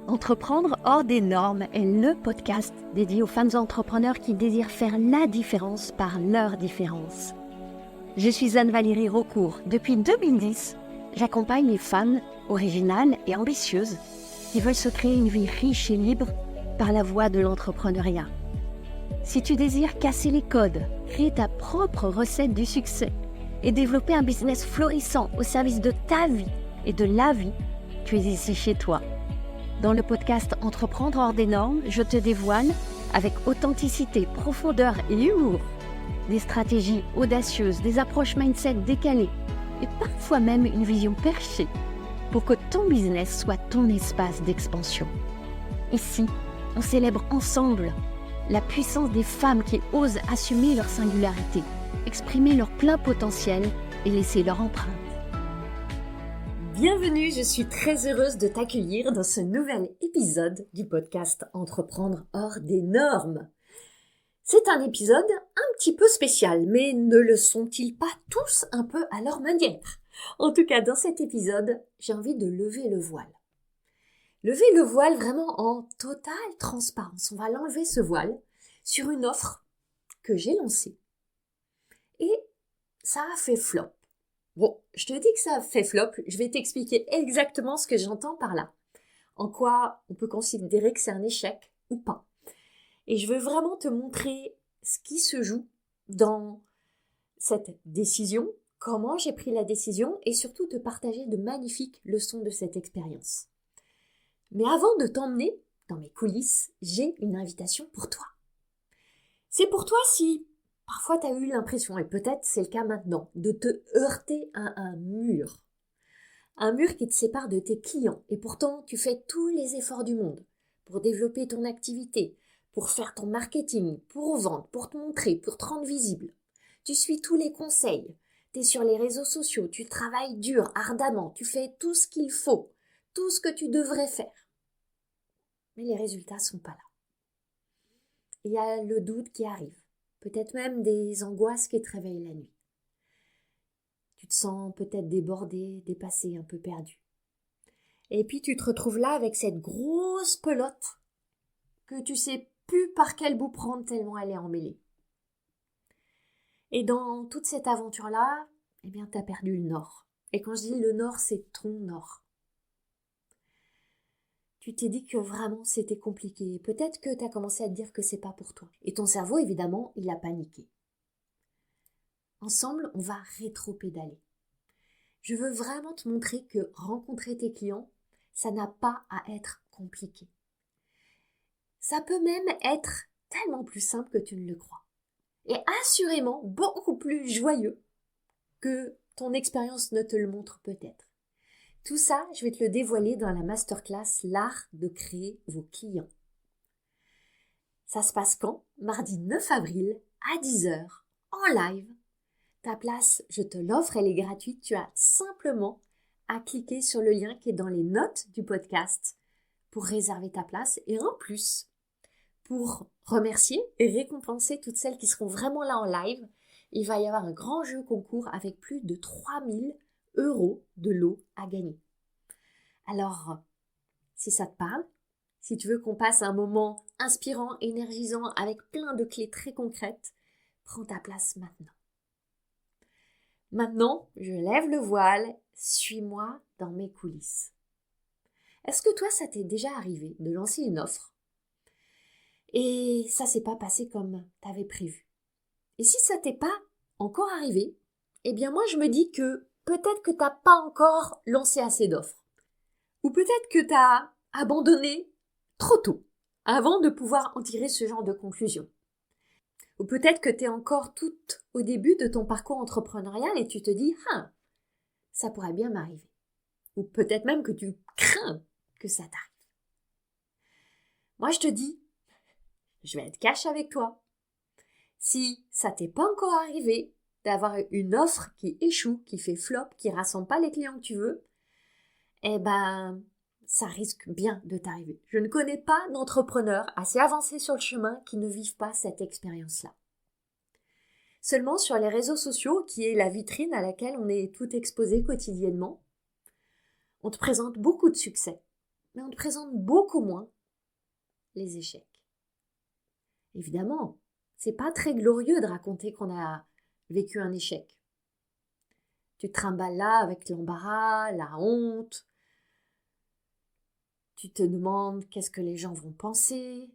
Entreprendre hors des normes est le podcast dédié aux femmes entrepreneurs qui désirent faire la différence par leur différence. Je suis Anne-Valérie Raucourt. Depuis 2010, j'accompagne les femmes originales et ambitieuses qui veulent se créer une vie riche et libre par la voie de l'entrepreneuriat. Si tu désires casser les codes, créer ta propre recette du succès et développer un business florissant au service de ta vie et de la vie, tu es ici chez toi. Dans le podcast Entreprendre hors des normes, je te dévoile, avec authenticité, profondeur et humour, des stratégies audacieuses, des approches mindset décalées et parfois même une vision perchée pour que ton business soit ton espace d'expansion. Ici, on célèbre ensemble la puissance des femmes qui osent assumer leur singularité, exprimer leur plein potentiel et laisser leur empreinte. Bienvenue, je suis très heureuse de t'accueillir dans ce nouvel épisode du podcast Entreprendre hors des normes. C'est un épisode un petit peu spécial, mais ne le sont-ils pas tous un peu à leur manière? En tout cas, dans cet épisode, j'ai envie de lever le voile. Lever le voile vraiment en totale transparence. On va l'enlever ce voile sur une offre que j'ai lancée. Et ça a fait flop. Bon, je te dis que ça a fait flop, je vais t'expliquer exactement ce que j'entends par là. En quoi on peut considérer que c'est un échec ou pas. Et je veux vraiment te montrer ce qui se joue dans cette décision, comment j'ai pris la décision et surtout te partager de magnifiques leçons de cette expérience. Mais avant de t'emmener dans mes coulisses, j'ai une invitation pour toi. C'est pour toi si parfois tu as eu l'impression, et peut-être c'est le cas maintenant, de te heurter à un mur. Un mur qui te sépare de tes clients. Et pourtant, tu fais tous les efforts du monde pour développer ton activité, pour faire ton marketing, pour vendre, pour te montrer, pour te rendre visible. Tu suis tous les conseils. Tu es sur les réseaux sociaux, tu travailles dur, ardemment, tu fais tout ce qu'il faut, tout ce que tu devrais faire. Mais les résultats sont pas là. Il y a le doute qui arrive. Peut-être même des angoisses qui te réveillent la nuit. Tu te sens peut-être débordé, dépassé, un peu perdu. Et puis tu te retrouves là avec cette grosse pelote que tu sais plus par quel bout prendre tellement elle est emmêlée. Et dans toute cette aventure-là, eh bien tu as perdu le nord. Et quand je dis le nord, c'est ton nord. Tu t'es dit que vraiment c'était compliqué. Peut-être que tu as commencé à te dire que c'est pas pour toi. Et ton cerveau, évidemment, il a paniqué. Ensemble, on va rétro-pédaler. Je veux vraiment te montrer que rencontrer tes clients, ça n'a pas à être compliqué. Ça peut même être tellement plus simple que tu ne le crois. Et assurément beaucoup plus joyeux que ton expérience ne te le montre peut-être. Tout ça, je vais te le dévoiler dans la masterclass L'art de créer vos clients. Ça se passe quand? Mardi 9 avril à 10h en live. Ta place, je te l'offre, elle est gratuite. Tu as simplement à cliquer sur le lien qui est dans les notes du podcast pour réserver ta place. Et en plus, pour remercier et récompenser toutes celles qui seront vraiment là en live, il va y avoir un grand jeu concours avec plus de 3000 € de lot à gagner. Alors, si ça te parle, si tu veux qu'on passe un moment inspirant, énergisant, avec plein de clés très concrètes, prends ta place maintenant. Maintenant, je lève le voile, suis-moi dans mes coulisses. Est-ce que toi, ça t'est déjà arrivé de lancer une offre et ça s'est pas passé comme t'avais prévu? Et si ça t'est pas encore arrivé, eh bien moi je me dis que peut-être que t'as pas encore lancé assez d'offres. Ou peut-être que t'as abandonné trop tôt avant de pouvoir en tirer ce genre de conclusion. Ou peut-être que tu es encore toute au début de ton parcours entrepreneurial et tu te dis « Ah, ça pourrait bien m'arriver ». Ou peut-être même que tu crains que ça t'arrive. Moi, je te dis, je vais être cash avec toi. Si ça t'est pas encore arrivé d'avoir une offre qui échoue, qui fait flop, qui rassemble pas les clients que tu veux, eh ben, ça risque bien de t'arriver. Je ne connais pas d'entrepreneurs assez avancés sur le chemin qui ne vivent pas cette expérience-là. Seulement sur les réseaux sociaux, qui est la vitrine à laquelle on est tout exposé quotidiennement, on te présente beaucoup de succès. mais on te présente beaucoup moins les échecs. Évidemment, c'est pas très glorieux de raconter qu'on a vécu un échec. Tu te trimbales là avec l'embarras, la honte. Tu te demandes qu'est-ce que les gens vont penser.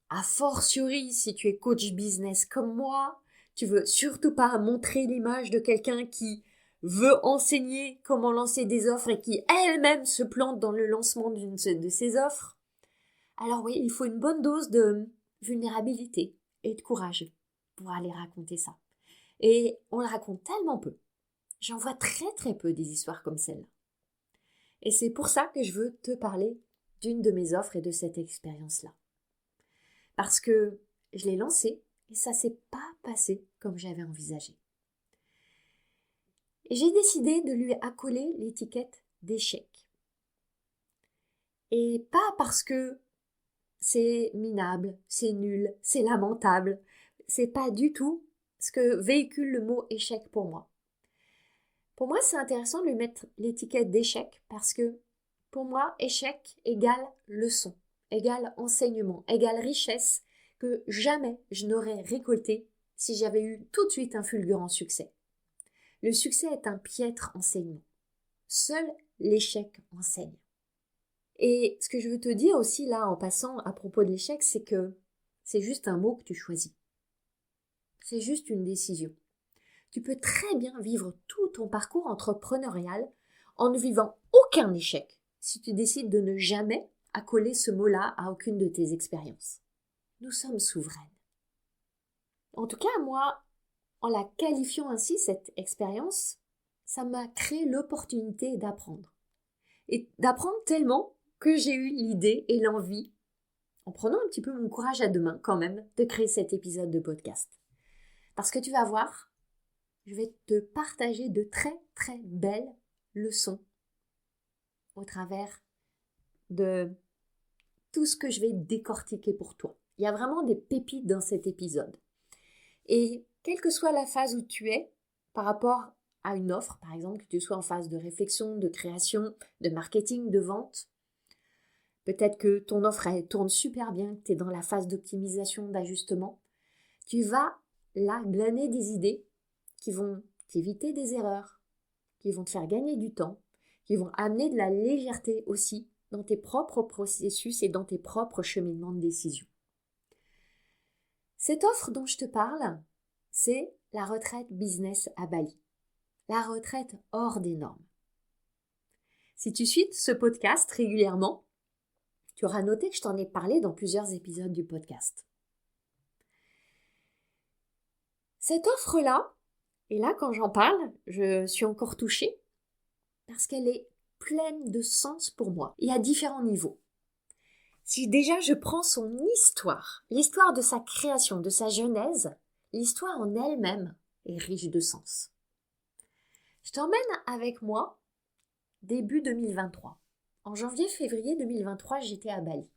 A fortiori, si tu es coach business comme moi, tu veux surtout pas montrer l'image de quelqu'un qui veut enseigner comment lancer des offres et qui elle-même se plante dans le lancement d'une de ses offres. Alors oui, il faut une bonne dose de vulnérabilité et de courage pour aller raconter ça. Et on le raconte tellement peu. J'en vois très très peu des histoires comme celle-là. Et c'est pour ça que je veux te parler d'une de mes offres et de cette expérience-là. Parce que je l'ai lancée et ça s'est pas passé comme j'avais envisagé. Et j'ai décidé de lui accoler l'étiquette d'échec. Et pas parce que c'est minable, c'est nul, c'est lamentable. C'est pas du tout ce que véhicule le mot échec pour moi. Pour moi, c'est intéressant de lui mettre l'étiquette d'échec parce que pour moi, échec égale leçon, égale enseignement, égale richesse que jamais je n'aurais récolté si j'avais eu tout de suite un fulgurant succès. Le succès est un piètre enseignement. Seul l'échec enseigne. Et ce que je veux te dire aussi là en passant à propos de l'échec, c'est que c'est juste un mot que tu choisis. C'est juste une décision. Tu peux très bien vivre tout ton parcours entrepreneurial en ne vivant aucun échec si tu décides de ne jamais accoler ce mot-là à aucune de tes expériences. Nous sommes souveraines. En tout cas, moi, en la qualifiant ainsi, cette expérience, ça m'a créé l'opportunité d'apprendre. Et d'apprendre tellement que j'ai eu l'idée et l'envie, en prenant un petit peu mon courage à deux mains quand même, de créer cet épisode de podcast. Parce que tu vas voir, je vais te partager de très très belles leçons au travers de tout ce que je vais décortiquer pour toi. Il y a vraiment des pépites dans cet épisode. Et quelle que soit la phase où tu es par rapport à une offre, par exemple, que tu sois en phase de réflexion, de création, de marketing, de vente, peut-être que ton offre elle tourne super bien, que tu es dans la phase d'optimisation, d'ajustement, tu vas là glaner des idées qui vont t'éviter des erreurs, qui vont te faire gagner du temps, qui vont amener de la légèreté aussi dans tes propres processus et dans tes propres cheminements de décision. Cette offre dont je te parle, c'est la retraite business à Bali. La retraite hors des normes. Si tu suis ce podcast régulièrement, tu auras noté que je t'en ai parlé dans plusieurs épisodes du podcast. Cette offre-là, et là quand j'en parle, je suis encore touchée parce qu'elle est pleine de sens pour moi et à différents niveaux. Si déjà je prends son histoire, l'histoire de sa création, de sa genèse, l'histoire en elle-même est riche de sens. Je t'emmène avec moi début 2023. En janvier-février 2023, j'étais à Bali.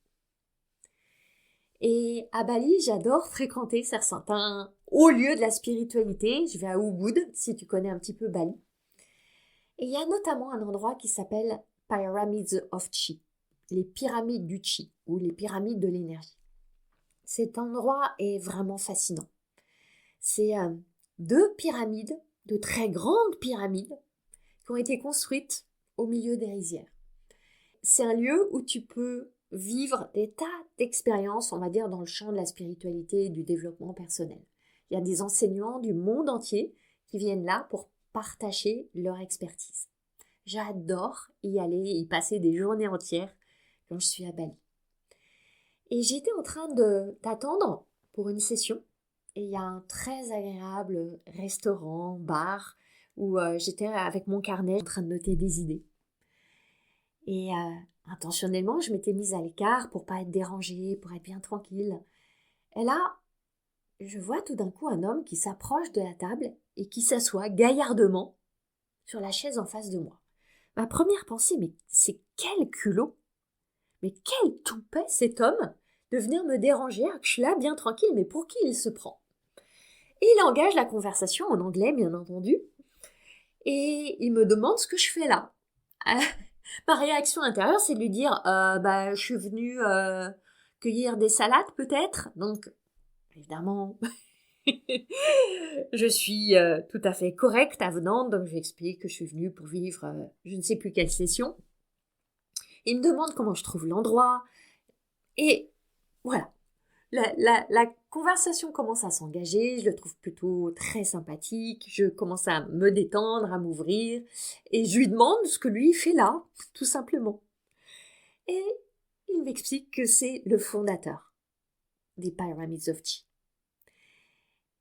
Et à Bali, j'adore fréquenter certains hauts lieux de la spiritualité. Je vais à Ubud, si tu connais un petit peu Bali. Et il y a notamment un endroit qui s'appelle Pyramids of Chi, les pyramides du Chi, ou les pyramides de l'énergie. Cet endroit est vraiment fascinant. C'est deux pyramides, de très grandes pyramides, qui ont été construites au milieu des rizières. C'est un lieu où tu peux vivre des tas d'expériences, on va dire, dans le champ de la spiritualité et du développement personnel. Il y a des enseignants du monde entier qui viennent là pour partager leur expertise. J'adore y aller, y passer des journées entières quand je suis à Bali. Et j'étais en train d'attendre pour une session. Et il y a un très agréable restaurant, bar, où j'étais avec mon carnet en train de noter des idées. Et intentionnellement, je m'étais mise à l'écart pour pas être dérangée, pour être bien tranquille. Et là, je vois tout d'un coup un homme qui s'approche de la table et qui s'assoit gaillardement sur la chaise en face de moi. Ma première pensée, mais c'est quel culot! Mais quel toupet cet homme de venir me déranger, que je suis là bien tranquille, mais pour qui il se prend? Et il engage la conversation en anglais, bien entendu, et il me demande ce que je fais là. Ma réaction intérieure, c'est de lui dire, je suis venue cueillir des salades peut-être. Donc, évidemment, je suis tout à fait correcte, avenante. Donc, je lui explique que je suis venue pour vivre je ne sais plus quelle session. Il me demande comment je trouve l'endroit. Et voilà. La conversation commence à s'engager, je le trouve plutôt très sympathique, je commence à me détendre, à m'ouvrir, et je lui demande ce que lui fait là, tout simplement. Et il m'explique que c'est le fondateur des Pyramids of Chi.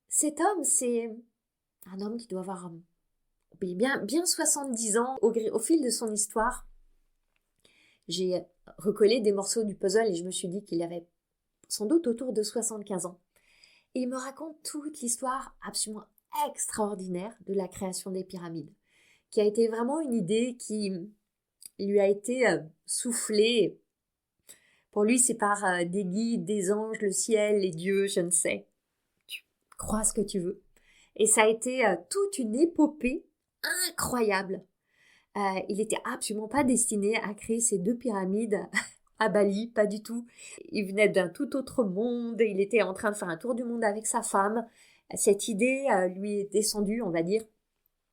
Cet homme, c'est un homme qui doit avoir bien 70 ans. Au fil de son histoire, j'ai recollé des morceaux du puzzle et je me suis dit qu'il avait sans doute autour de 75 ans. Et il me raconte toute l'histoire absolument extraordinaire de la création des pyramides, qui a été vraiment une idée qui lui a été soufflée. Pour lui, c'est par des guides, des anges, le ciel, les dieux, je ne sais. Tu crois ce que tu veux. Et ça a été toute une épopée incroyable. Il n'était absolument pas destiné à créer ces 2 pyramides à Bali, pas du tout. Il venait d'un tout autre monde, il était en train de faire un tour du monde avec sa femme. Cette idée lui est descendue, on va dire.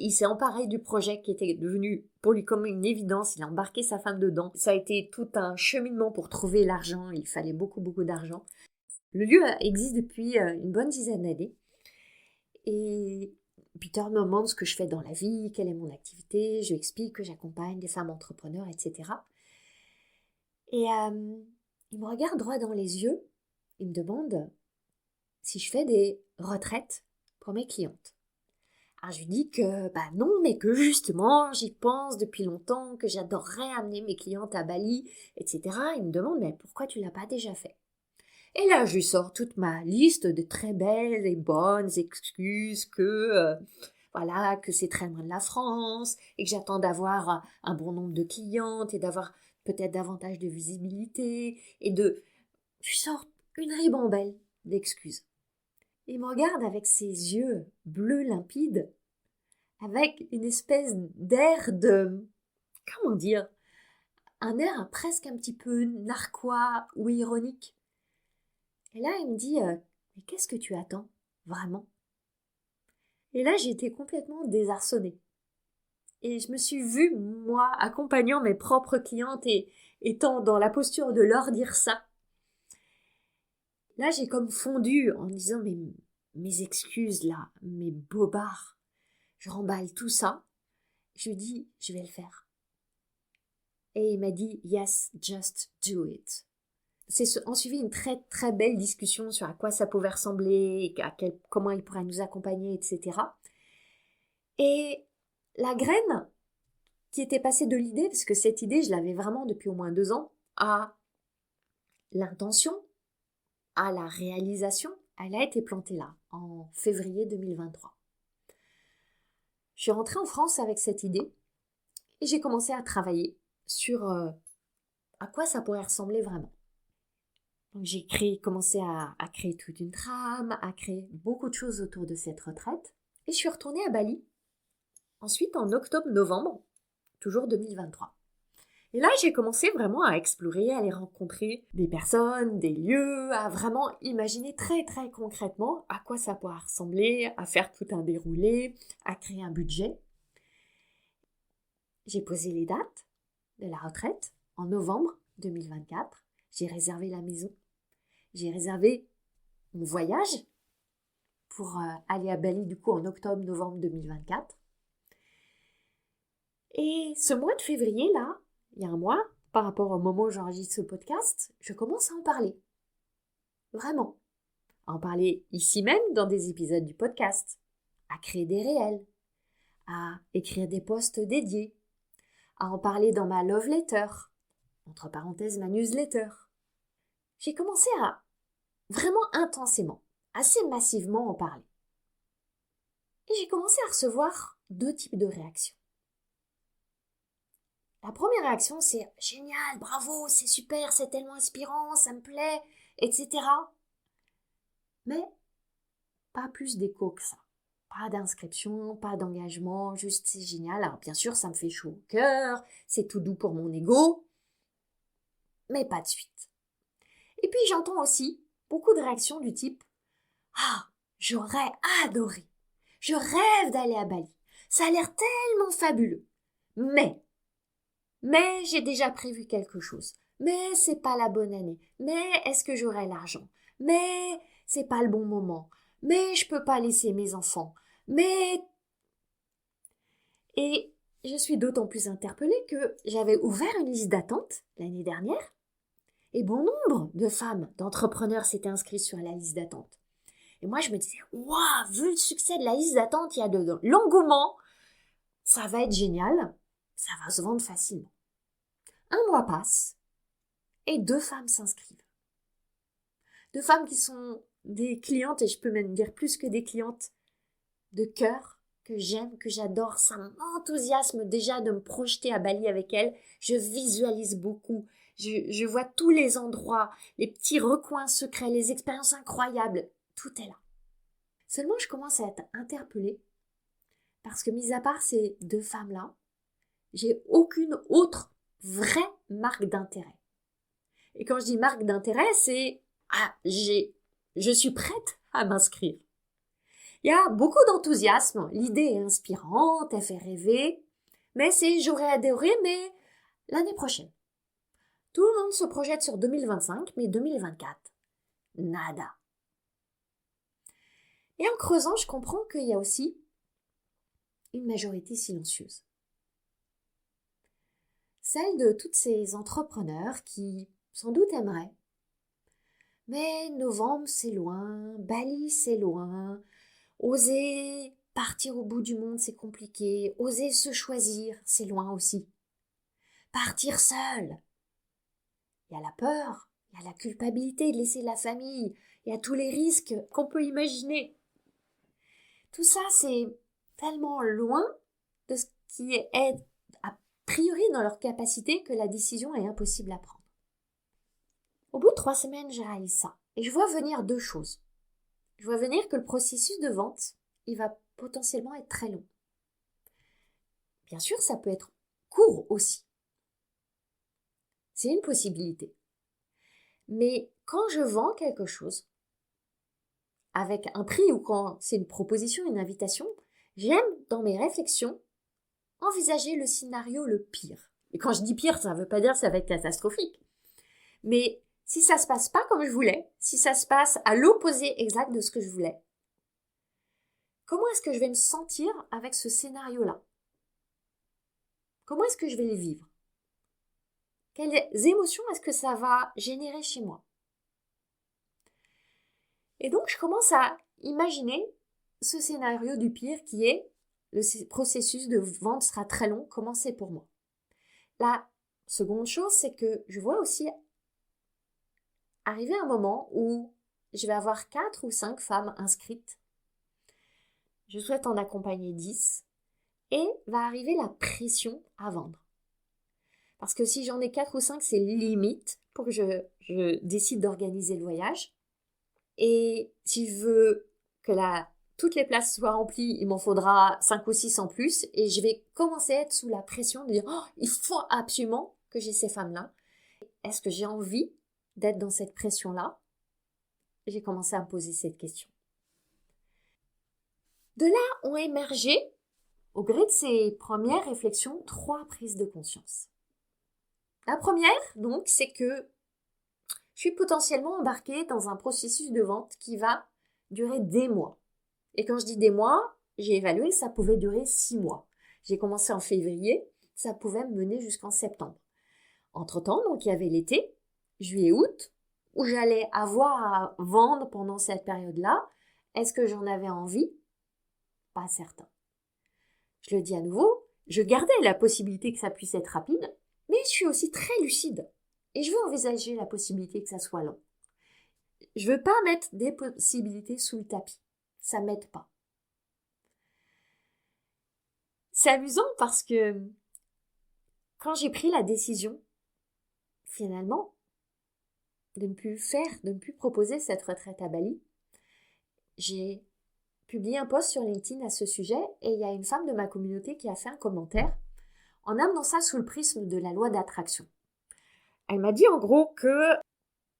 Il s'est emparé du projet qui était devenu pour lui comme une évidence, il a embarqué sa femme dedans. Ça a été tout un cheminement pour trouver l'argent, il fallait beaucoup d'argent. Le lieu existe depuis une bonne dizaine d'années. Et Peter me demande ce que je fais dans la vie, quelle est mon activité, je lui explique que j'accompagne des femmes entrepreneurs, etc. Et il me regarde droit dans les yeux, il me demande si je fais des retraites pour mes clientes. Alors je lui dis que non, mais que justement j'y pense depuis longtemps, que j'adorerais amener mes clientes à Bali, etc. Il me demande mais pourquoi tu l'as pas déjà fait? Et là je lui sors toute ma liste de très belles et bonnes excuses que voilà, que c'est très loin de la France et que j'attends d'avoir un bon nombre de clientes et d'avoir peut-être davantage de visibilité je sors une ribambelle d'excuses. Il me regarde avec ses yeux bleus limpides, avec une espèce d'air comment dire, un air presque un petit peu narquois ou ironique. Et là, il me dit, mais qu'est-ce que tu attends, vraiment? Et là, j'ai été complètement désarçonnée. Et je me suis vue, moi, accompagnant mes propres clientes et étant dans la posture de leur dire ça. Là, j'ai comme fondu en disant, mais mes excuses là, mes bobards. Je remballe tout ça. Je lui dis, je vais le faire. Et il m'a dit, yes, just do it. En suivi une très très belle discussion sur à quoi ça pouvait ressembler, comment il pourrait nous accompagner, etc. Et la graine qui était passée de l'idée, parce que cette idée, je l'avais vraiment depuis au moins 2 ans, à l'intention, à la réalisation, elle a été plantée là, en février 2023. Je suis rentrée en France avec cette idée et j'ai commencé à travailler sur à quoi ça pourrait ressembler vraiment. Donc j'ai commencé à créer toute une trame, à créer beaucoup de choses autour de cette retraite. Et je suis retournée à Bali, ensuite en octobre-novembre, toujours 2023. Et là, j'ai commencé vraiment à explorer, à aller rencontrer des personnes, des lieux, à vraiment imaginer très très concrètement à quoi ça pourrait ressembler, à faire tout un déroulé, à créer un budget. J'ai posé les dates de la retraite en novembre 2024. J'ai réservé la maison. J'ai réservé mon voyage pour aller à Bali du coup en octobre-novembre 2024. Et ce mois de février là, il y a un mois, par rapport au moment où j'enregistre ce podcast, je commence à en parler. Vraiment. À en parler ici même dans des épisodes du podcast. À créer des réels. À écrire des posts dédiés. À en parler dans ma love letter. Entre parenthèses, ma newsletter. J'ai commencé à vraiment intensément, assez massivement en parler. Et j'ai commencé à recevoir 2 types de réactions. La première réaction, c'est « Génial, bravo, c'est super, c'est tellement inspirant, ça me plaît, etc. » Mais pas plus d'écho que ça. Pas d'inscription, pas d'engagement, juste c'est génial. Alors bien sûr, ça me fait chaud au cœur, c'est tout doux pour mon ego, mais pas de suite. Et puis j'entends aussi beaucoup de réactions du type Ah, j'aurais adoré. Je rêve d'aller à Bali. Ça a l'air tellement fabuleux. Mais j'ai déjà prévu quelque chose. Mais c'est pas la bonne année. Mais est-ce que j'aurai l'argent? Mais c'est pas le bon moment. Mais je peux pas laisser mes enfants. Mais et je suis d'autant plus interpellée que j'avais ouvert une liste d'attente l'année dernière et bon nombre de femmes, d'entrepreneurs s'étaient inscrits sur la liste d'attente. Et moi, je me disais, waouh, vu le succès de la liste d'attente, il y a de l'engouement, ça va être génial, ça va se vendre facilement. Un mois passe et 2 femmes s'inscrivent. 2 femmes qui sont des clientes, et je peux même dire plus que des clientes, de cœur, que j'aime, que j'adore. Ça m'enthousiasme déjà de me projeter à Bali avec elles. Je visualise beaucoup. Je vois tous les endroits, les petits recoins secrets, les expériences incroyables. Tout est là. Seulement, je commence à être interpellée parce que, mis à part ces 2 femmes-là, j'ai aucune autre vraie marque d'intérêt. Et quand je dis marque d'intérêt, c'est je suis prête à m'inscrire. Il y a beaucoup d'enthousiasme, l'idée est inspirante, elle fait rêver, mais c'est j'aurais adoré, mais l'année prochaine. Tout le monde se projette sur 2025, mais 2024, nada. Et en creusant, je comprends qu'il y a aussi une majorité silencieuse. Celle de toutes ces entrepreneurs qui, sans doute, aimeraient. Mais novembre, c'est loin, Bali, c'est loin, oser partir au bout du monde, c'est compliqué, oser se choisir, c'est loin aussi. Partir seul. Il y a la peur, il y a la culpabilité de laisser la famille, il y a tous les risques qu'on peut imaginer. Tout ça, c'est tellement loin de ce qui est a priori dans leur capacité que la décision est impossible à prendre. Au bout de 3 semaines, je réalise ça. Et je vois venir 2 choses. Je vois venir que le processus de vente, il va potentiellement être très long. Bien sûr, ça peut être court aussi. C'est une possibilité. Mais quand je vends quelque chose, avec un prix ou quand c'est une proposition, une invitation, j'aime, dans mes réflexions, envisager le scénario le pire. Et quand je dis pire, ça ne veut pas dire que ça va être catastrophique. Mais si ça se passe pas comme je voulais, si ça se passe à l'opposé exact de ce que je voulais, comment est-ce que je vais me sentir avec ce scénario-là? Comment est-ce que je vais le vivre? Quelles émotions est-ce que ça va générer chez moi? Et donc, je commence à imaginer ce scénario du pire qui est le processus de vente sera très long, comment c'est pour moi. La seconde chose, c'est que je vois aussi arriver un moment où je vais avoir 4 ou 5 femmes inscrites. Je souhaite en accompagner 10 et va arriver la pression à vendre. Parce que si j'en ai 4 ou 5, c'est limite pour que je décide d'organiser le voyage. Et si je veux que toutes les places soient remplies, il m'en faudra 5 ou 6 en plus. Et je vais commencer à être sous la pression de dire oh, il faut absolument que j'ai ces femmes-là. Est-ce que j'ai envie d'être dans cette pression-là? J'ai commencé à me poser cette question. De là ont émergé, au gré de ces premières réflexions, 3 prises de conscience. La première, donc, c'est que je suis potentiellement embarquée dans un processus de vente qui va durer des mois. Et quand je dis des mois, j'ai évalué que ça pouvait durer 6 mois. J'ai commencé en février, ça pouvait me mener jusqu'en septembre. Entre-temps, donc, il y avait l'été, juillet-août, où j'allais avoir à vendre pendant cette période-là. Est-ce que j'en avais envie? Pas certain. Je le dis à nouveau, je gardais la possibilité que ça puisse être rapide, mais je suis aussi très lucide. Et je veux envisager la possibilité que ça soit long. Je veux pas mettre des possibilités sous le tapis. Ça m'aide pas. C'est amusant parce que quand j'ai pris la décision, finalement, de ne plus proposer cette retraite à Bali, j'ai publié un post sur LinkedIn à ce sujet et il y a une femme de ma communauté qui a fait un commentaire en amenant ça sous le prisme de la loi d'attraction. Elle m'a dit en gros que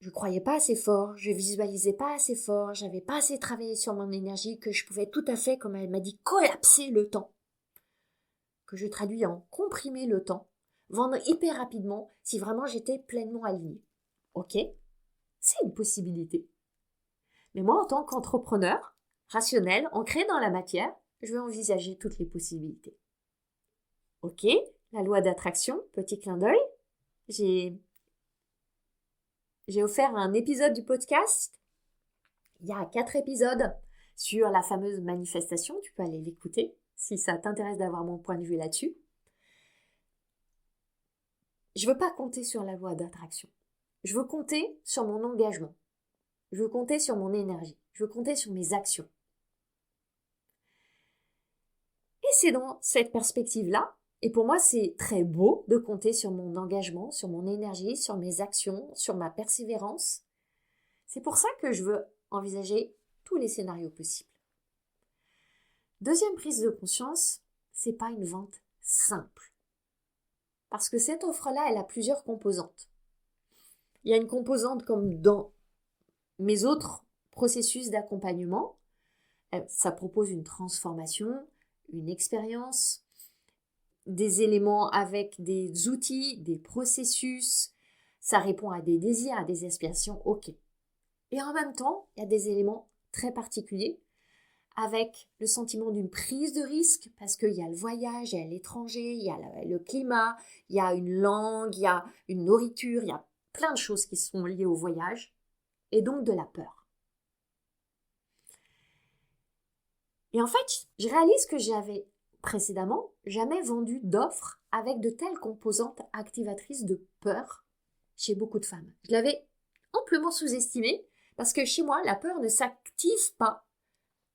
je croyais pas assez fort, je visualisais pas assez fort, j'avais pas assez travaillé sur mon énergie, que je pouvais tout à fait, comme elle m'a dit, collapser le temps. Que je traduis en comprimer le temps, vendre hyper rapidement si vraiment j'étais pleinement alignée. Ok, c'est une possibilité. Mais moi, en tant qu'entrepreneur, rationnel, ancré dans la matière, je vais envisager toutes les possibilités. Ok, la loi d'attraction, petit clin d'œil. J'ai offert un épisode du podcast. Il y a 4 épisodes sur la fameuse manifestation. Tu peux aller l'écouter si ça t'intéresse d'avoir mon point de vue là-dessus. Je veux pas compter sur la loi d'attraction. Je veux compter sur mon engagement. Je veux compter sur mon énergie. Je veux compter sur mes actions. Et c'est dans cette perspective-là, et pour moi c'est très beau de compter sur mon engagement, sur mon énergie, sur mes actions, sur ma persévérance. C'est pour ça que je veux envisager tous les scénarios possibles. Deuxième prise de conscience, c'est pas une vente simple. Parce que cette offre-là, elle a plusieurs composantes. Il y a une composante comme dans mes autres processus d'accompagnement. Ça propose une transformation, une expérience, des éléments avec des outils, des processus. Ça répond à des désirs, à des aspirations, ok. Et en même temps, il y a des éléments très particuliers avec le sentiment d'une prise de risque parce qu'il y a le voyage, il y a l'étranger, il y a le climat, il y a une langue, il y a une nourriture, il y a plein de choses qui sont liées au voyage et donc de la peur. Et en fait, je réalise que j'avais précédemment jamais vendu d'offres avec de telles composantes activatrices de peur chez beaucoup de femmes. Je l'avais amplement sous-estimé parce que chez moi, la peur ne s'active pas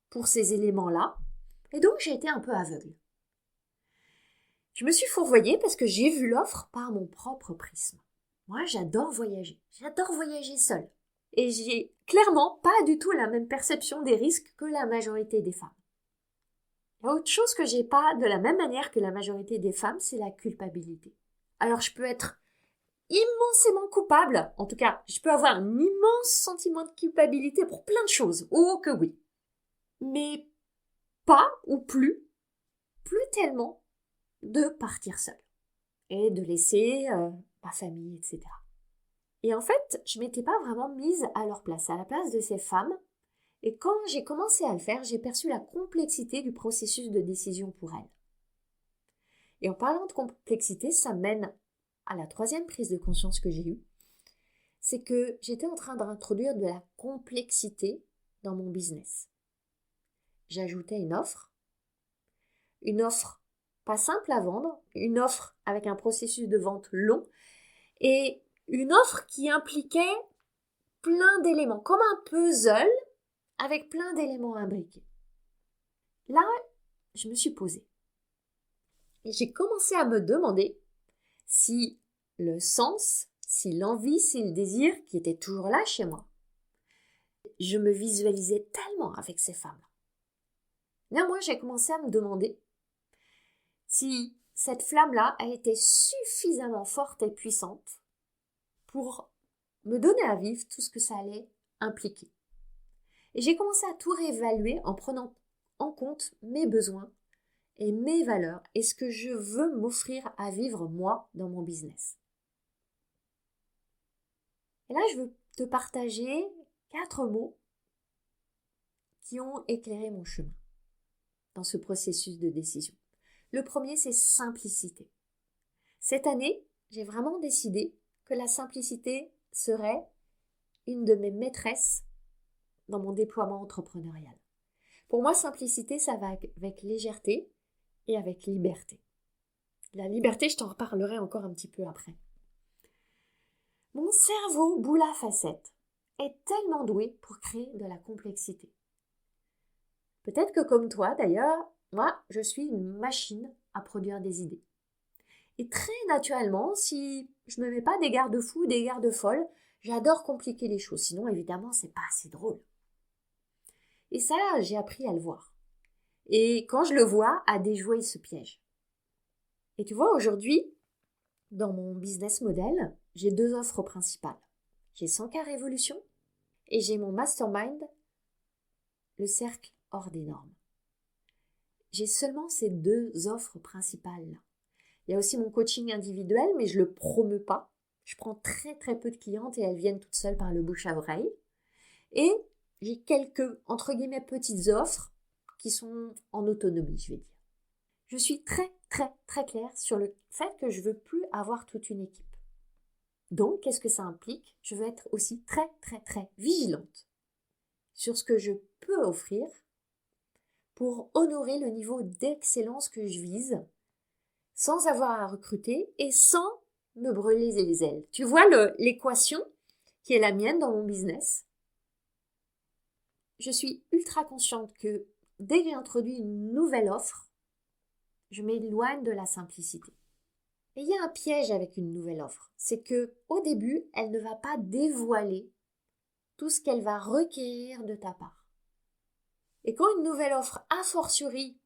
pour ces éléments-là, et donc j'ai été un peu aveugle. Je me suis fourvoyée parce que j'ai vu l'offre par mon propre prisme. Moi, j'adore voyager seule, et j'ai clairement pas du tout la même perception des risques que la majorité des femmes. Autre chose que j'ai pas de la même manière que la majorité des femmes, c'est la culpabilité. Alors je peux être immensément coupable, en tout cas, je peux avoir un immense sentiment de culpabilité pour plein de choses, oh que oui. Mais pas ou plus tellement de partir seule et de laisser ma famille, etc. Et en fait, je m'étais pas vraiment mise à leur place, à la place de ces femmes. Et quand j'ai commencé à le faire, j'ai perçu la complexité du processus de décision pour elles. Et en parlant de complexité, ça mène à la troisième prise de conscience que j'ai eue. C'est que j'étais en train d'introduire de la complexité dans mon business. J'ajoutais une offre pas simple à vendre, une offre avec un processus de vente long et une offre qui impliquait plein d'éléments, comme un puzzle avec plein d'éléments imbriqués. Là, je me suis posée et j'ai commencé à me demander si le sens, si l'envie, si le désir qui était toujours là chez moi, je me visualisais tellement avec ces femmes. Néanmoins, j'ai commencé à me demander si cette flamme-là a été suffisamment forte et puissante pour me donner à vivre tout ce que ça allait impliquer. Et j'ai commencé à tout réévaluer en prenant en compte mes besoins et mes valeurs et ce que je veux m'offrir à vivre moi dans mon business. Et là, je veux te partager 4 mots qui ont éclairé mon chemin dans ce processus de décision. Le premier, c'est simplicité. Cette année, j'ai vraiment décidé que la simplicité serait une de mes maîtresses dans mon déploiement entrepreneurial. Pour moi, simplicité, ça va avec légèreté et avec liberté. La liberté, je t'en reparlerai encore un petit peu après. Mon cerveau boule à facettes est tellement doué pour créer de la complexité. Peut-être que comme toi, d'ailleurs, moi, je suis une machine à produire des idées. Et très naturellement, si je me mets pas des garde-fous, des garde-folles, j'adore compliquer les choses. Sinon, évidemment, c'est pas assez drôle. Et ça, j'ai appris à le voir. Et quand je le vois, à déjouer ce piège. Et tu vois, aujourd'hui, dans mon business model, j'ai 2 offres principales. J'ai 100K Révolution et j'ai mon mastermind, le cercle hors des normes. J'ai seulement ces 2 offres principales-là. Il y a aussi mon coaching individuel, mais je le promeux pas. Je prends très très peu de clientes et elles viennent toutes seules par le bouche à oreille. Et j'ai quelques, entre guillemets, petites offres qui sont en autonomie, je vais dire. Je suis très très très claire sur le fait que je veux plus avoir toute une équipe. Donc, qu'est-ce que ça implique? Je veux être aussi très très très vigilante sur ce que je peux offrir pour honorer le niveau d'excellence que je vise sans avoir à recruter et sans me brûler les ailes. Tu vois l'équation qui est la mienne dans mon business? Je suis ultra consciente que dès que j'introduis une nouvelle offre, je m'éloigne de la simplicité. Et il y a un piège avec une nouvelle offre, c'est que au début, elle ne va pas dévoiler tout ce qu'elle va requérir de ta part. Et quand une nouvelle offre, a fortiori,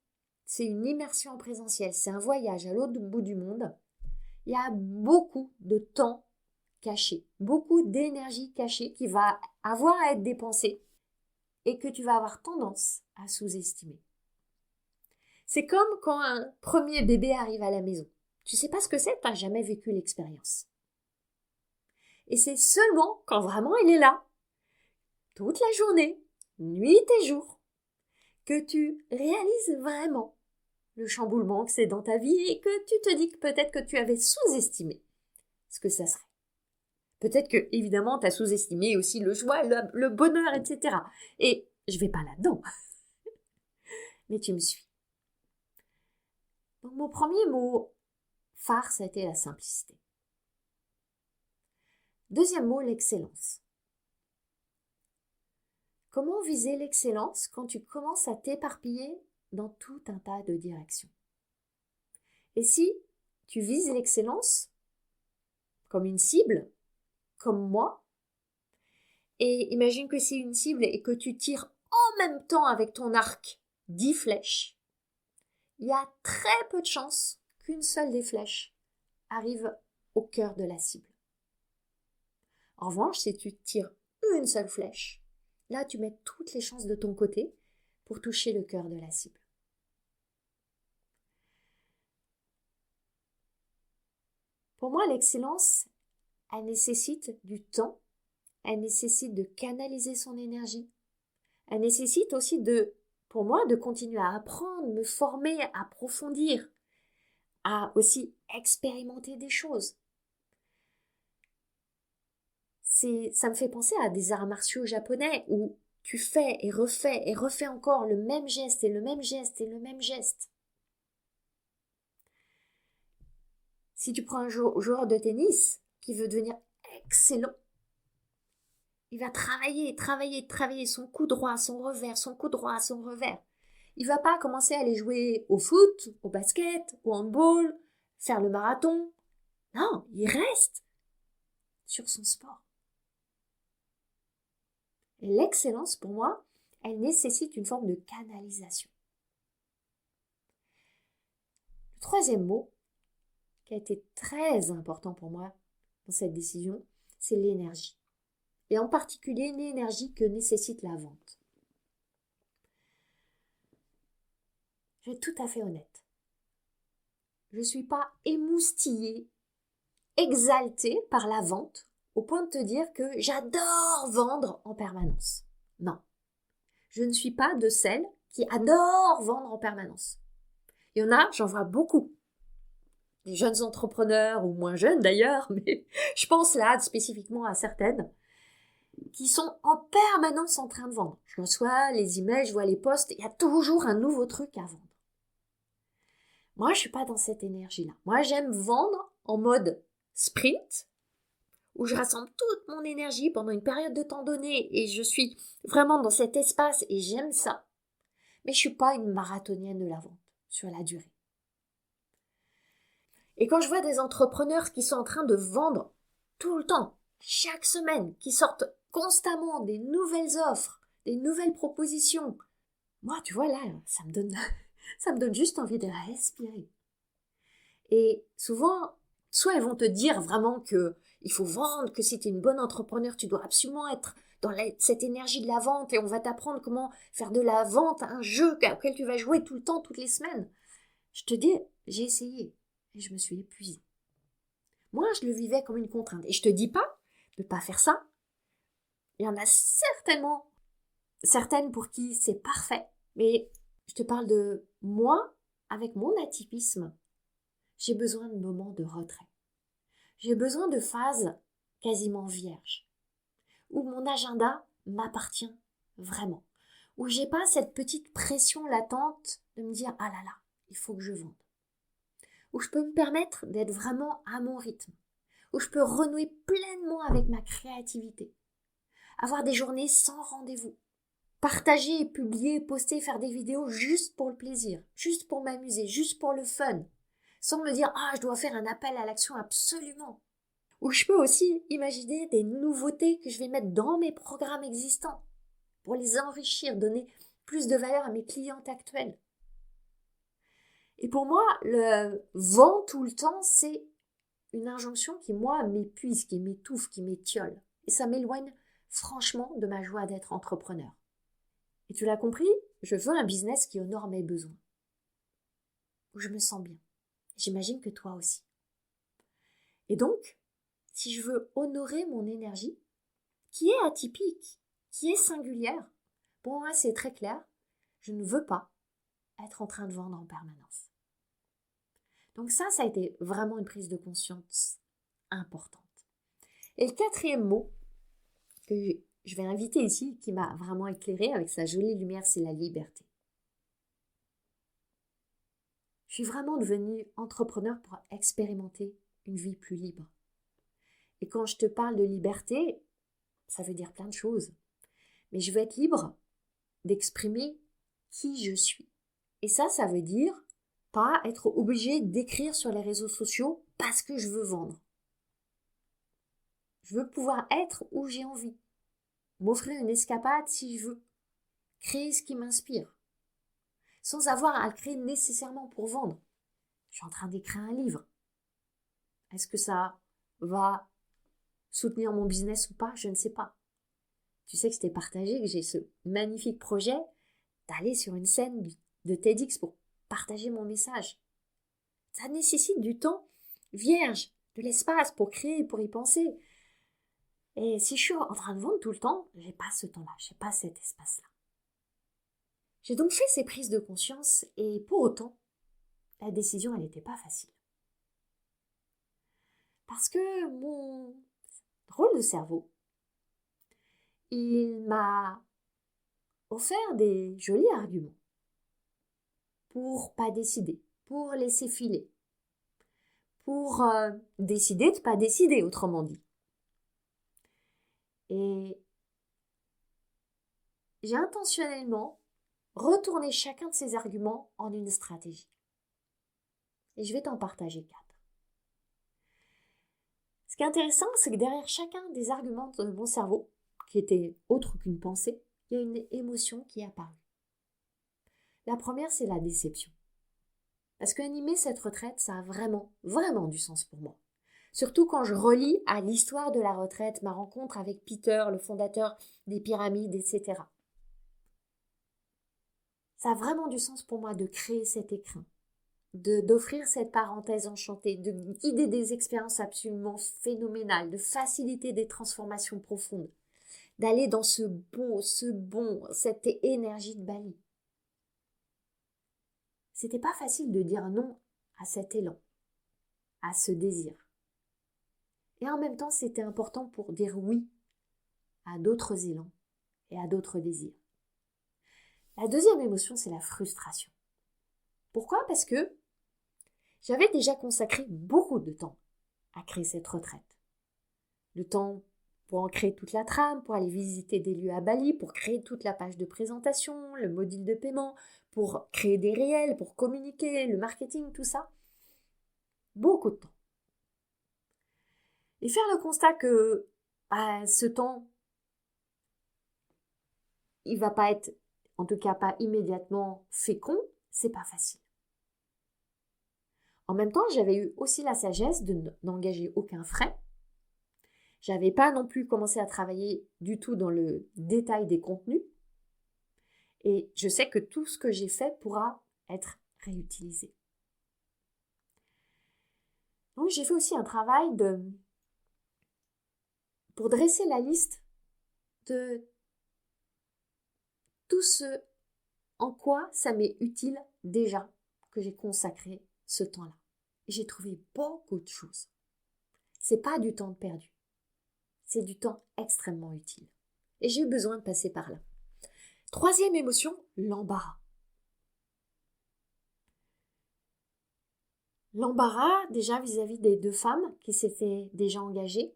c'est une immersion en présentiel, c'est un voyage à l'autre bout du monde, il y a beaucoup de temps caché, beaucoup d'énergie cachée qui va avoir à être dépensée et que tu vas avoir tendance à sous-estimer. C'est comme quand un premier bébé arrive à la maison. Tu sais pas ce que c'est, t'as jamais vécu l'expérience. Et c'est seulement quand vraiment il est là, toute la journée, nuit et jour, que tu réalises vraiment le chamboulement que c'est dans ta vie et que tu te dis que peut-être que tu avais sous-estimé ce que ça serait. Peut-être que, évidemment, tu as sous-estimé aussi le joie, le bonheur, etc. Et je vais pas là-dedans. Mais tu me suis. Donc, mon premier mot phare, ça a été la simplicité. Deuxième mot, l'excellence. Comment viser l'excellence quand tu commences à t'éparpiller dans tout un tas de directions? Et si tu vises l'excellence comme une cible, comme moi, et imagine que c'est une cible et que tu tires en même temps avec ton arc 10 flèches, il y a très peu de chances qu'une seule des flèches arrive au cœur de la cible. En revanche, si tu tires une seule flèche, là tu mets toutes les chances de ton côté pour toucher le cœur de la cible. Pour moi, l'excellence, elle nécessite du temps, elle nécessite de canaliser son énergie, elle nécessite aussi pour moi, de continuer à apprendre, me former, à approfondir, à aussi expérimenter des choses. Ça me fait penser à des arts martiaux japonais où tu fais et refais encore le même geste et le même geste et le même geste. Si tu prends un joueur de tennis qui veut devenir excellent, il va travailler son coup droit, son revers, son coup droit, son revers. Il va pas commencer à aller jouer au foot, au basket, au handball, faire le marathon. Non, il reste sur son sport. Et l'excellence, pour moi, elle nécessite une forme de canalisation. Le troisième mot, qui a été très important pour moi dans cette décision, c'est l'énergie. Et en particulier, l'énergie que nécessite la vente. Je vais être tout à fait honnête. Je ne suis pas émoustillée, exaltée par la vente au point de te dire que j'adore vendre en permanence. Non. Je ne suis pas de celles qui adorent vendre en permanence. Il y en a, j'en vois beaucoup. Des jeunes entrepreneurs ou moins jeunes d'ailleurs, mais je pense là spécifiquement à certaines qui sont en permanence en train de vendre. Je reçois les emails, je vois les posts, il y a toujours un nouveau truc à vendre. Moi, je suis pas dans cette énergie-là. Moi, j'aime vendre en mode sprint, où je rassemble toute mon énergie pendant une période de temps donnée et je suis vraiment dans cet espace et j'aime ça. Mais je suis pas une marathonienne de la vente sur la durée. Et quand je vois des entrepreneurs qui sont en train de vendre tout le temps, chaque semaine, qui sortent constamment des nouvelles offres, des nouvelles propositions. Moi, tu vois, là, ça me donne juste envie de respirer. Et souvent, soit elles vont te dire vraiment que il faut vendre, que si tu es une bonne entrepreneur, tu dois absolument être dans cette énergie de la vente et on va t'apprendre comment faire de la vente, un jeu auquel tu vas jouer tout le temps, toutes les semaines. Je te dis, j'ai essayé et je me suis épuisée. Moi, je le vivais comme une contrainte. Et je te dis pas de pas faire ça. Il y en a certainement certaines pour qui c'est parfait. Mais je te parle de moi, avec mon atypisme. J'ai besoin de moments de retrait. J'ai besoin de phases quasiment vierges, où mon agenda m'appartient vraiment, où j'ai pas cette petite pression latente de me dire « Ah là là, il faut que je vende », où je peux me permettre d'être vraiment à mon rythme, où je peux renouer pleinement avec ma créativité, avoir des journées sans rendez-vous, partager et publier, poster, faire des vidéos juste pour le plaisir, juste pour m'amuser, juste pour le fun, sans me dire « Ah, je dois faire un appel à l'action absolument ». Ou je peux aussi imaginer des nouveautés que je vais mettre dans mes programmes existants pour les enrichir, donner plus de valeur à mes clientes actuelles. Et pour moi, le vent tout le temps, c'est une injonction qui, moi, m'épuise, qui m'étouffe, qui m'étiole. Et ça m'éloigne franchement de ma joie d'être entrepreneur. Et tu l'as compris, je veux un business qui honore mes besoins, où je me sens bien. J'imagine que toi aussi. Et donc, si je veux honorer mon énergie, qui est atypique, qui est singulière, pour moi c'est très clair, je ne veux pas être en train de vendre en permanence. Donc ça a été vraiment une prise de conscience importante. Et le quatrième mot que je vais inviter ici, qui m'a vraiment éclairée avec sa jolie lumière, c'est la liberté. Je suis vraiment devenue entrepreneur pour expérimenter une vie plus libre. Et quand je te parle de liberté, ça veut dire plein de choses. Mais je veux être libre d'exprimer qui je suis. Et ça veut dire pas être obligé d'écrire sur les réseaux sociaux parce que je veux vendre. Je veux pouvoir être où j'ai envie. M'offrir une escapade si je veux. Créer ce qui m'inspire. Sans avoir à le créer nécessairement pour vendre. Je suis en train d'écrire un livre. Est-ce que ça va soutenir mon business ou pas? Je ne sais pas. Tu sais que je t'ai partagé que j'ai ce magnifique projet d'aller sur une scène de TEDx pour partager mon message. Ça nécessite du temps vierge, de l'espace pour créer, pour y penser. Et si je suis en train de vendre tout le temps, j'ai pas ce temps-là, j'ai pas cet espace-là. J'ai donc fait ces prises de conscience et pour autant, la décision, elle n'était pas facile. Parce que mon drôle de cerveau, il m'a offert des jolis arguments pour pas décider, pour laisser filer, pour décider de pas décider, autrement dit. Et j'ai intentionnellement retourné chacun de ces arguments en une stratégie. Et je vais t'en partager 4. Ce qui est intéressant, c'est que derrière chacun des arguments de mon cerveau, qui était autre qu'une pensée, il y a une émotion qui est apparue. La première, c'est la déception. Parce qu'animer cette retraite, ça a vraiment, vraiment du sens pour moi. Surtout quand je relis à l'histoire de la retraite, ma rencontre avec Peter, le fondateur des pyramides, etc. Ça a vraiment du sens pour moi de créer cet écrin, d'offrir cette parenthèse enchantée, de guider des expériences absolument phénoménales, de faciliter des transformations profondes, d'aller dans ce bon, cette énergie de Bali. C'était pas facile de dire non à cet élan, à ce désir. Et en même temps, c'était important pour dire oui à d'autres élans et à d'autres désirs. La deuxième émotion, c'est la frustration. Pourquoi? Parce que j'avais déjà consacré beaucoup de temps à créer cette retraite. Le temps pour en créer toute la trame, pour aller visiter des lieux à Bali, pour créer toute la page de présentation, le module de paiement, pour créer des réels, pour communiquer, le marketing, tout ça. Beaucoup de temps. Et faire le constat que ce temps, il va pas être, en tout cas pas immédiatement fécond, c'est pas facile. En même temps, j'avais eu aussi la sagesse n'engager aucun frais. J'avais pas non plus commencé à travailler du tout dans le détail des contenus. Et je sais que tout ce que j'ai fait pourra être réutilisé. Donc j'ai fait aussi un travail pour dresser la liste de tout ce en quoi ça m'est utile déjà que j'ai consacré ce temps-là. J'ai trouvé beaucoup de choses. C'est pas du temps perdu. C'est du temps extrêmement utile. Et j'ai eu besoin de passer par là. Troisième émotion, l'embarras. L'embarras déjà vis-à-vis des 2 femmes qui s'étaient déjà engagées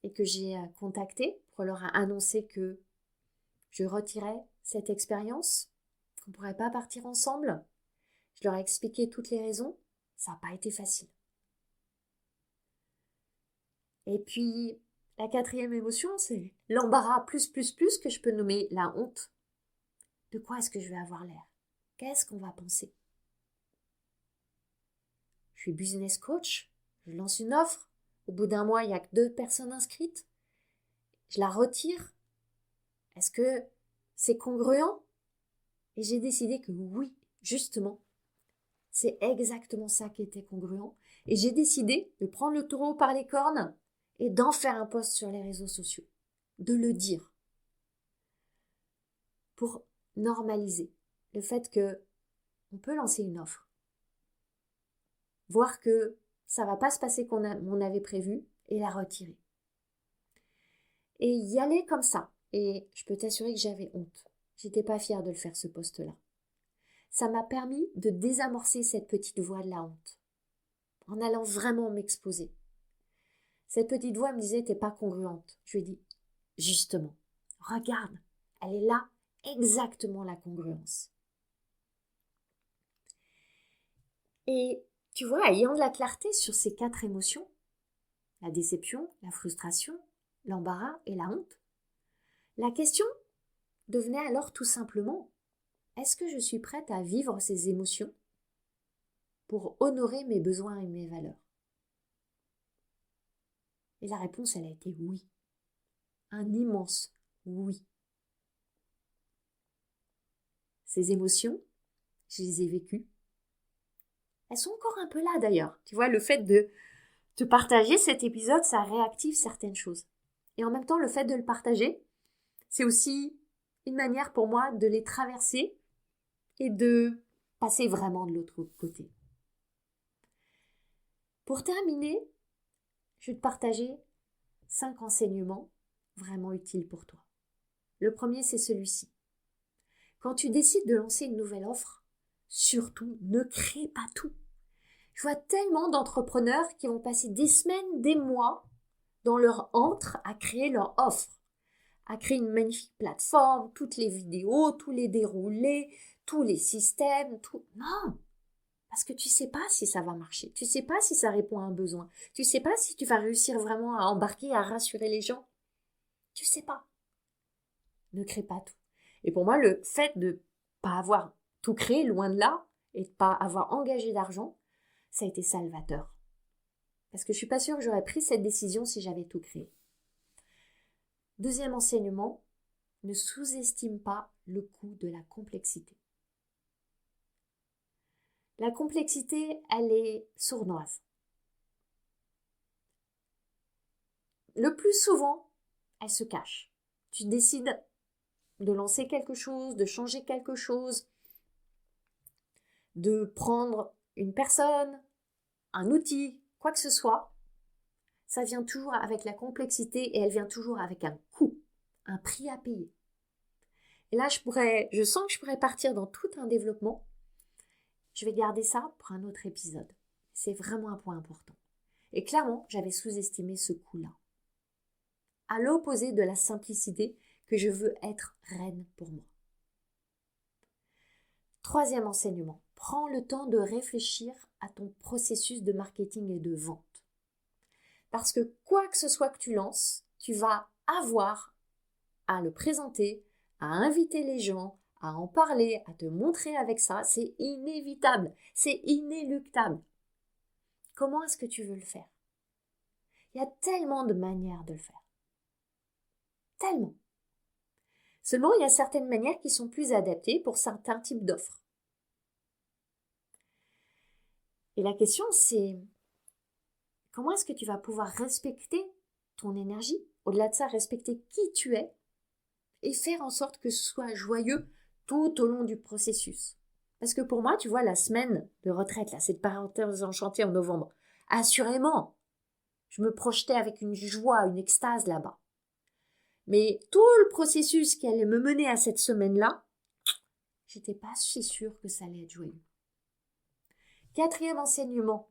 et que j'ai contactées pour leur annoncer que je retirais cette expérience, qu'on ne pourrait pas partir ensemble. Je leur ai expliqué toutes les raisons. Ça n'a pas été facile. Et puis, la 4e émotion, c'est l'embarras plus que je peux nommer la honte. De quoi est-ce que je vais avoir l'air? Qu'est-ce qu'on va penser? Je suis business coach, je lance une offre. Au bout d'un mois, il n'y a que 2 personnes inscrites. Je la retire. Est-ce que c'est congruent? Et j'ai décidé que oui, justement, c'est exactement ça qui était congruent. Et j'ai décidé de prendre le taureau par les cornes et d'en faire un post sur les réseaux sociaux. De le dire. Pour normaliser le fait que on peut lancer une offre. Voir que ça va pas se passer comme on avait prévu et la retirer. Et y aller comme ça. Et je peux t'assurer que j'avais honte. J'étais pas fière de le faire, ce post-là. Ça m'a permis de désamorcer cette petite voix de la honte. En allant vraiment m'exposer. Cette petite voix me disait, t'es pas congruente. Je lui ai dit, justement, regarde, elle est là, exactement la congruence. Et tu vois, ayant de la clarté sur ces 4 émotions, la déception, la frustration, l'embarras et la honte, la question devenait alors tout simplement, est-ce que je suis prête à vivre ces émotions pour honorer mes besoins et mes valeurs? Et la réponse, elle a été oui. Un immense oui. Ces émotions, je les ai vécues. Elles sont encore un peu là d'ailleurs. Tu vois, le fait de te partager cet épisode, ça réactive certaines choses. Et en même temps, le fait de le partager, c'est aussi une manière pour moi de les traverser et de passer vraiment de l'autre côté. Pour terminer, je vais te partager 5 enseignements vraiment utiles pour toi. Le premier, c'est celui-ci. Quand tu décides de lancer une nouvelle offre, surtout ne crée pas tout. Je vois tellement d'entrepreneurs qui vont passer des semaines, des mois dans leur antre à créer leur offre, à créer une magnifique plateforme, toutes les vidéos, tous les déroulés, tous les systèmes, tout. Non! Parce que tu sais pas si ça va marcher. Tu sais pas si ça répond à un besoin. Tu sais pas si tu vas réussir vraiment à embarquer, à rassurer les gens. Tu sais pas. Ne crée pas tout. Et pour moi, le fait de pas avoir tout créé, loin de là, et de pas avoir engagé d'argent, ça a été salvateur. Parce que je suis pas sûre que j'aurais pris cette décision si j'avais tout créé. Deuxième enseignement, ne sous-estime pas le coût de la complexité. La complexité, elle est sournoise. Le plus souvent, elle se cache. Tu décides de lancer quelque chose, de changer quelque chose, de prendre une personne, un outil, quoi que ce soit. Ça vient toujours avec la complexité et elle vient toujours avec un coût, un prix à payer. Et là, je sens que je pourrais partir dans tout un développement. Je vais garder ça pour un autre épisode. C'est vraiment un point important. Et clairement, j'avais sous-estimé ce coût-là. À l'opposé de la simplicité que je veux être reine pour moi. Troisième enseignement, prends le temps de réfléchir à ton processus de marketing et de vente. Parce que quoi que ce soit que tu lances, tu vas avoir à le présenter, à inviter les gens, à en parler, à te montrer avec ça, c'est inévitable, c'est inéluctable. Comment est-ce que tu veux le faire? Il y a tellement de manières de le faire. Tellement. Seulement, il y a certaines manières qui sont plus adaptées pour certains types d'offres. Et la question, c'est comment est-ce que tu vas pouvoir respecter ton énergie, au-delà de ça, respecter qui tu es et faire en sorte que ce soit joyeux tout au long du processus. Parce que pour moi, tu vois, la semaine de retraite, là, cette parenthèse enchantée en novembre, assurément, je me projetais avec une joie, une extase là-bas. Mais tout le processus qui allait me mener à cette semaine-là, j'étais pas si sûre que ça allait être joyeux. 4e enseignement.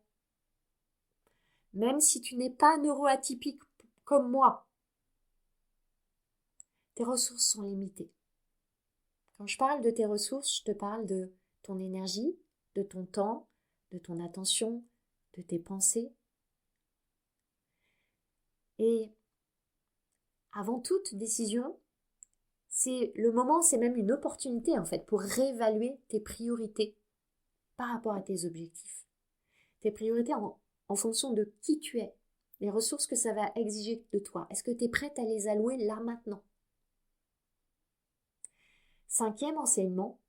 Même si tu n'es pas neuroatypique comme moi, tes ressources sont limitées. Quand je parle de tes ressources, je te parle de ton énergie, de ton temps, de ton attention, de tes pensées. Et avant toute décision, c'est le moment, c'est même une opportunité en fait pour réévaluer tes priorités par rapport à tes objectifs. Tes priorités en fonction de qui tu es, les ressources que ça va exiger de toi. Est-ce que tu es prête à les allouer là maintenant? 5e enseignement,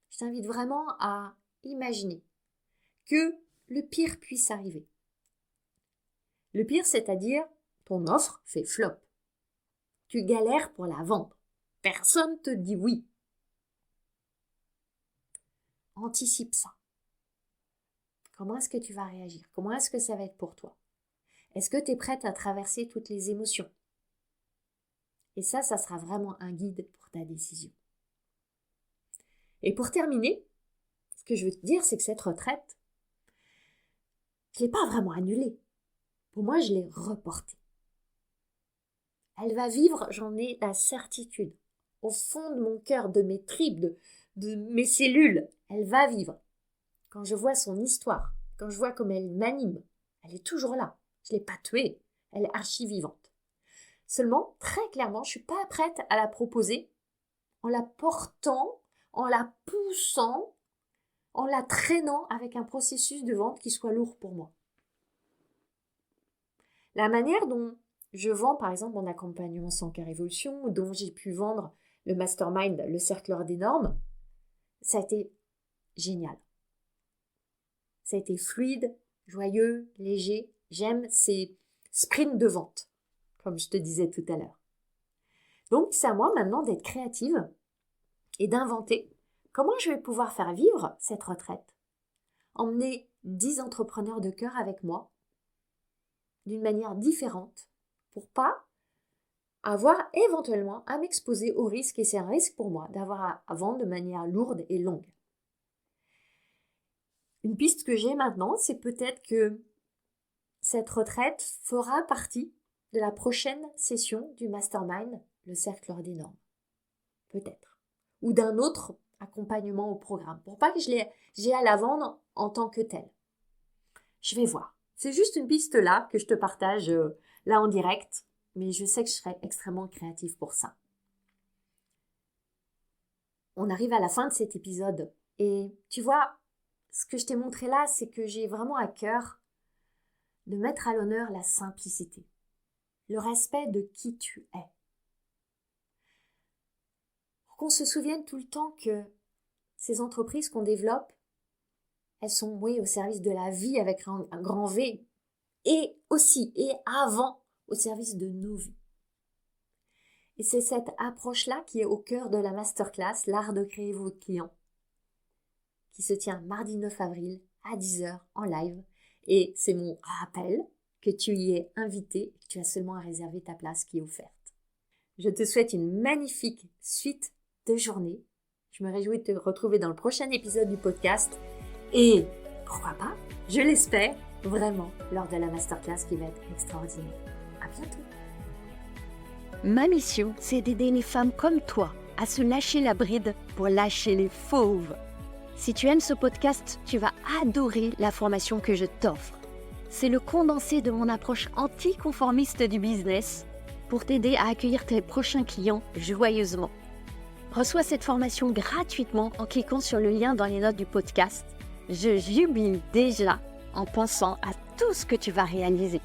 je t'invite vraiment à imaginer que le pire puisse arriver. Le pire, c'est-à-dire ton offre fait flop. Tu galères pour la vendre. Personne te dit oui. Anticipe ça. Comment est-ce que tu vas réagir? Comment est-ce que ça va être pour toi? Est-ce que tu es prête à traverser toutes les émotions? Et ça sera vraiment un guide pour ta décision. Et pour terminer, ce que je veux te dire, c'est que cette retraite, je ne l'ai pas vraiment annulée. Pour moi, je l'ai reportée. Elle va vivre, j'en ai la certitude. Au fond de mon cœur, de mes tripes, de mes cellules, elle va vivre. Quand je vois son histoire, quand je vois comme elle m'anime, elle est toujours là. Je ne l'ai pas tuée, elle est archi-vivante. Seulement, très clairement, je ne suis pas prête à la proposer en la portant, en la poussant, en la traînant avec un processus de vente qui soit lourd pour moi. La manière dont je vends, par exemple, mon accompagnement 100K Révolution, dont j'ai pu vendre le mastermind, le cercle hors des normes, ça a été génial. Ça a été fluide, joyeux, léger. J'aime ces sprints de vente, comme je te disais tout à l'heure. Donc, c'est à moi maintenant d'être créative et d'inventer comment je vais pouvoir faire vivre cette retraite. Emmener 10 entrepreneurs de cœur avec moi d'une manière différente pour pas avoir éventuellement à m'exposer au risque, et c'est un risque pour moi d'avoir à vendre de manière lourde et longue. Une piste que j'ai maintenant, c'est peut-être que cette retraite fera partie de la prochaine session du mastermind, le cercle hors des normes. Peut-être. Ou d'un autre accompagnement au programme, pour pas que j'ai à la vendre en tant que telle. Je vais voir. C'est juste une piste là que je te partage là en direct, mais je sais que je serai extrêmement créative pour ça. On arrive à la fin de cet épisode et tu vois, ce que je t'ai montré là, c'est que j'ai vraiment à cœur de mettre à l'honneur la simplicité, le respect de qui tu es. Pour qu'on se souvienne tout le temps que ces entreprises qu'on développe, elles sont, oui, au service de la vie avec un grand V, et aussi, et avant, au service de nos vies. Et c'est cette approche-là qui est au cœur de la masterclass, l'art de créer vos clients, qui se tient mardi 9 avril à 10h en live. Et c'est mon rappel que tu y es invité et que tu as seulement à réserver ta place qui est offerte. Je te souhaite une magnifique suite de journée. Je me réjouis de te retrouver dans le prochain épisode du podcast. Et pourquoi pas, je l'espère, vraiment, lors de la masterclass qui va être extraordinaire. À bientôt. Ma mission, c'est d'aider les femmes comme toi à se lâcher la bride pour lâcher les fauves. Si tu aimes ce podcast, tu vas adorer la formation que je t'offre. C'est le condensé de mon approche anticonformiste du business pour t'aider à accueillir tes prochains clients joyeusement. Reçois cette formation gratuitement en cliquant sur le lien dans les notes du podcast. Je jubile déjà en pensant à tout ce que tu vas réaliser.